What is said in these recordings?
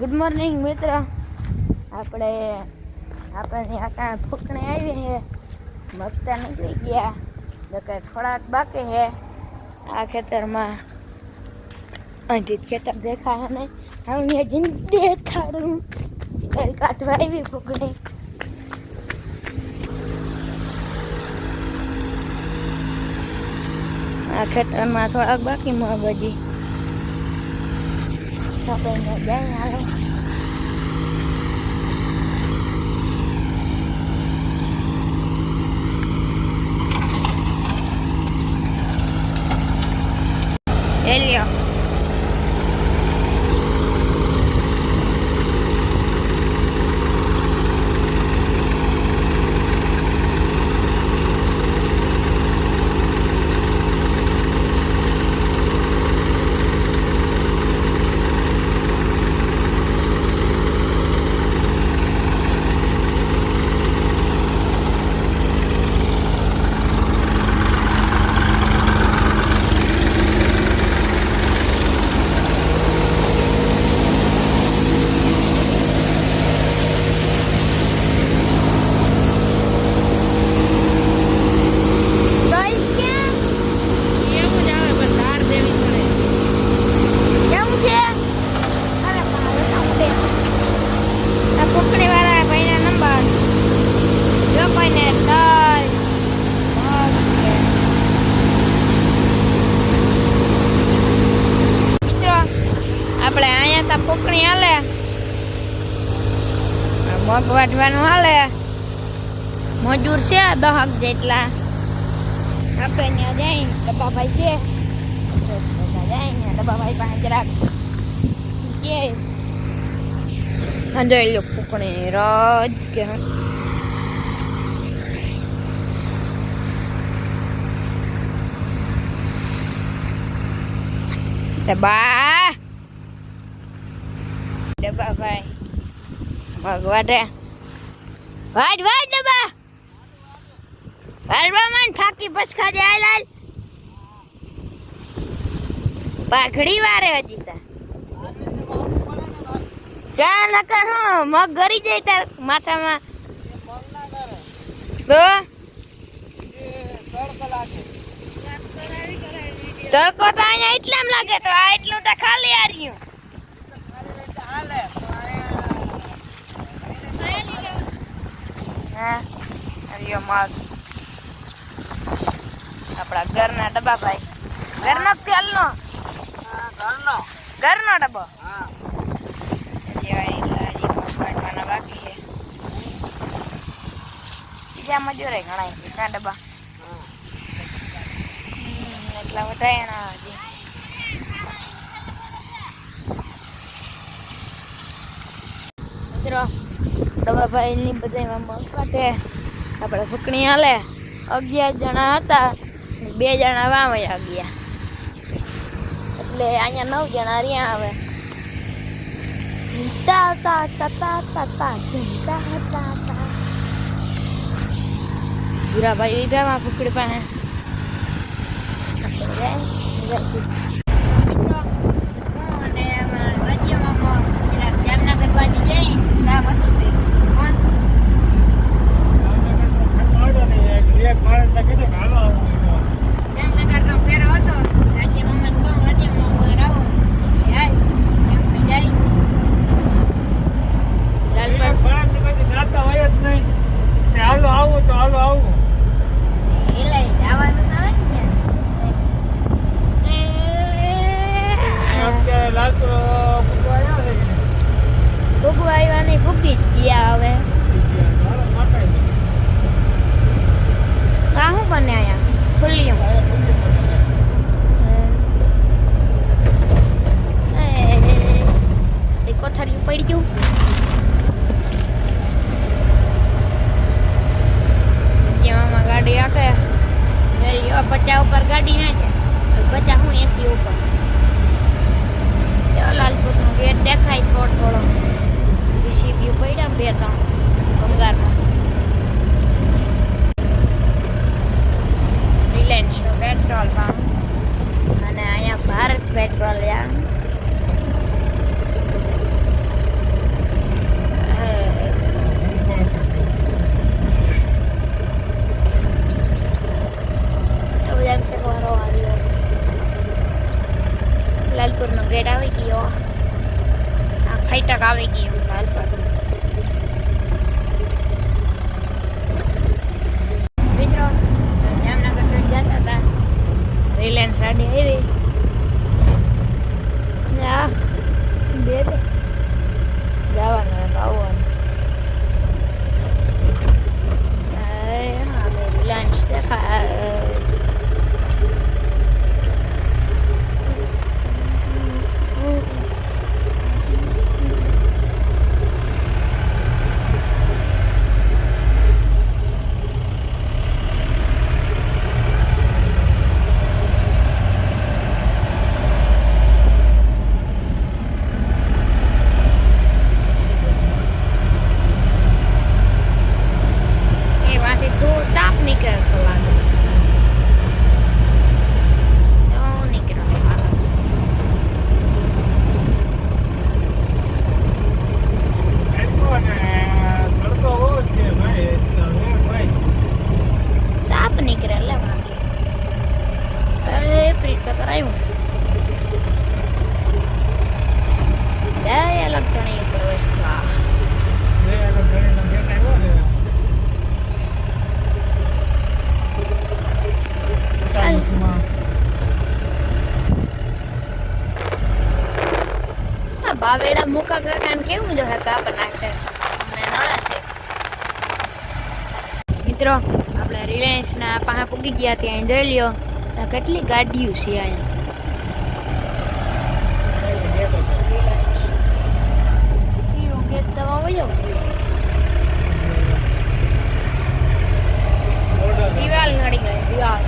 Good morning મિત્ર. આપણે આટા ફૂકણે આવી છે, મગતા નીકળી ગયા તો કે થોડાક બાકી છે. આ ખેતરમાં હજી ખેતર દેખાય નહીં, હું હજી દેખાડું કાઢવા આવી ફૂકણી. આ ખેતરમાં થોડાક બાકી મગ હજી આપણે જાય હાલો. Elio. આપણે અહીંયા તા પોકણી હાલે, મગ વાટવાનું હાલે. મજૂર છે 10 જેટલા. આપણે ત્યાં જઈને ડબ્બાભાઈ છે, જઈને ડબ્બાભાઈ પાસે જરાક કે જોઈ લો પોકણી રોજ કે ડબ્બા ભાઈ મગ વાટે વાટ ડબ્બા વાટવા મન ફાકી પસખા દે. લાલ પાઘડી વારે હજી તા ક્યાં ન કર મગ ગરી જાય તાર માથામાં તો તડકો તો અહીંયા એટલામ લાગે, તો આ એટલું તો ખાલી આ રહ્યું. હા હરિયો મગ આપણા ઘરના ડબ્બા ભાઈ. ઘરનો તેલનો ઘરનો ડબ્બો. બાકી છે બીજા મજૂરે ઘણા ના ડબ્બા એટલા વધારે હજી. મિત્રો ડબ્બાભાઈ ની બધા મગ કાઢે. આપણે ફૂકણી હાલે. 11 જણા હતા, 2 જણા વાવયા ગયા, એટલે અહીંયા 9 જણા રહ્યા. આવે ભૂરાભાઈ બેમાં ફૂકડી પાસે જામનગર બાજુ જઈ કામ હતું. જામનગર ફેરો હતો, રાજ્ય મમ્મી કહું રાજ્યમાં આવો હાલો આવું તો હાલો આવું એ લઈ જવાનું તો લાલપુર ભૂગવા આવ્યા નહીં, ભૂગી જ ગયા. હવે આ શું બને અહીંયા ખુલ્લી કોથળિયું પડી ગયું. જેમાં ગાડી આકે 50 ઉપર ગાડી નાખે, 50 હું 80 ઉપર. લાલપુર નો ગેટ દેખાય થોડો. સીપીયુ પડ્યા 2-3 ભંગારમાં. રિલાયન્સ નો પેટ્રોલ પંપ અને અહીંયા ભારત પેટ્રોલિયમ. અટક આવી ગઈ લાલ પાટું મિત્રો જામનગર સાઈડ જતા હતા રિલાયન્સ ગાડી આવી ને આ બે જવાનું આવવાનું હા રિલાયન્સ દેખાય બાવેડા મુકા કાકાને કેવું જો કાપ નાખે અમને નળા છે મિત્રો આપણે રિલાયન્સ ના પાસે પૂગી ગયા ત્યાં જોઈ લ્યો ત્યાં કેટલી ગાડીઓ છે અહીંયા ગેટ તમે વયો દિવાલ નડી ગઈ દિવાલ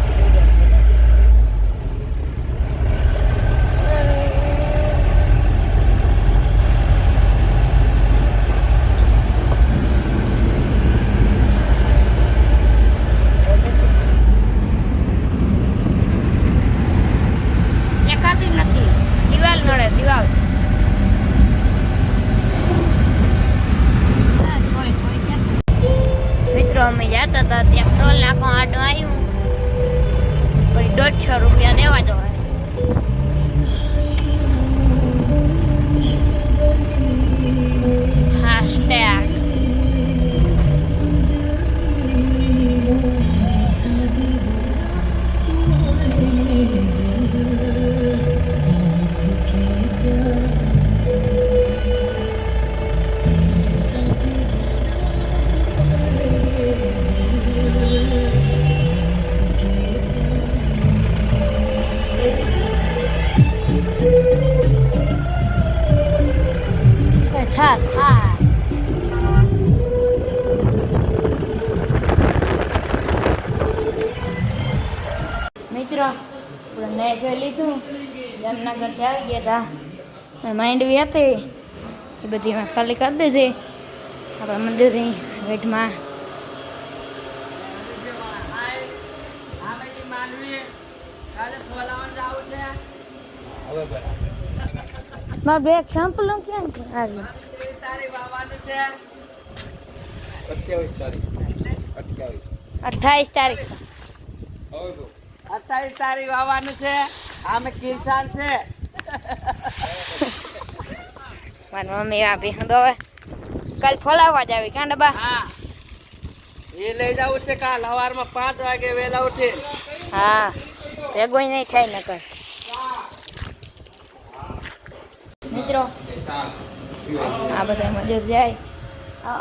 અમે જતા હતા ત્યાં ટોલ નાખો આટો આવ્યું પછી 150 રૂપિયા દેવા જવાય #. મિત્રો આપણે જોઈ લીધું જામનગરથી આવી ગયા હતા માંડવી હતી એ બધી મેં ખાલી કરી દીધી આપણે મંદિરની વેટમાં મારા બે એક્ઝામ્પલ ક્યાં છે આજે તારી બાવાનું છે 28 તારીખ 28 તારીખ આવવાનું છે આમે કિસાન છે મારી મમ્મી આપી હંદોવે કાલ ફોલાવવા જ આવી કાં ડબ્બા હા એ લઈ જાવું છે કાલ સવારમાં 5 વાગે વેલા ઉઠી હા ભેગોય નહીં થાય નકર મિત્રો આ બધા મજૂર જાય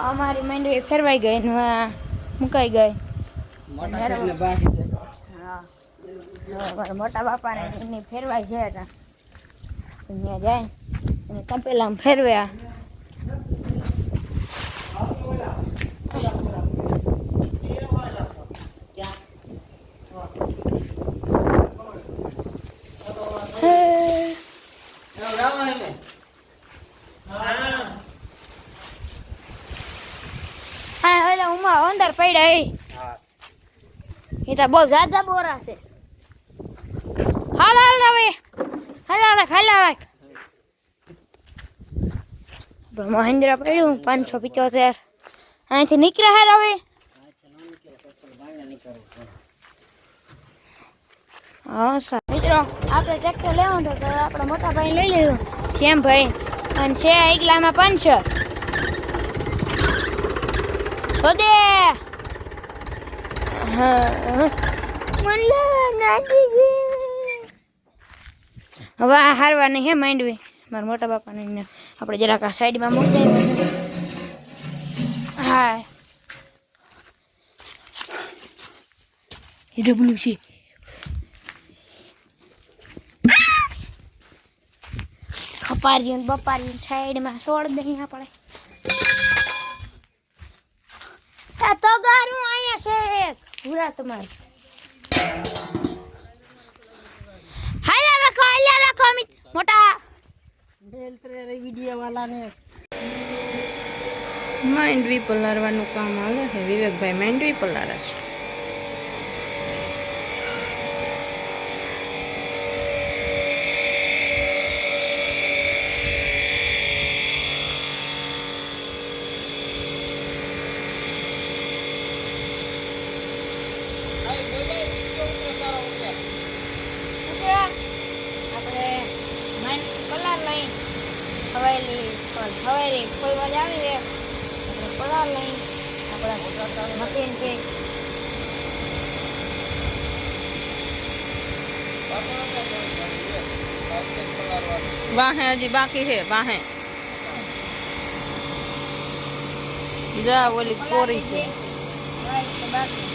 અમારી માંડવી ફેરવાઈ ગઈ ને મુકાઈ ગઈ મોટા બાપાને એની ફેરવાઈ છે ત્યાં જાય અને તપેલામાં ફેરવ્યા અંદર પડ્યા એ તો બહુ જાજા બોરા છે હાલ હાલ રવે હાલ રાખ મહેન્દ્ર પડ્યું 575 અહીંથી નીકળ્યા હે રવે હા સર મિત્રો આપણે ટ્રેક્ટર લેવાનું તો આપણે મોટા ભાઈ લઈ લીધું શ્યામ ભાઈ અને છે એકલામાં પંચર તો દે હવે આ હારવાની હે માંડવી મારા મોટા બાપાને આપણે જરાક આ સાઈડમાં મૂકી દઈએ હા એ ડબલું છે ખપારી ને બપારી સાઈડમાં છોડ દઈએ આપણે આ તો ગારું અહીંયા છે એક પૂરા તમારે હાલા રાખો મોટા વિડીયો વાળાને માંડવી પલાળવાનું કામ હાલે છે વિવેકભાઈ માંડવી પલાળે છે આપણે માંડવી પલાળ લઈ હવેલી ખોલવા જ આવી છે આપણે પલાળ લઈ આપણે મશીન છે વાહે હજી બાકી છે વાહે જા ઓલી કોરી છે બાકી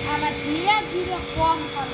આમાં ધીરે ધીરે કોમ કરો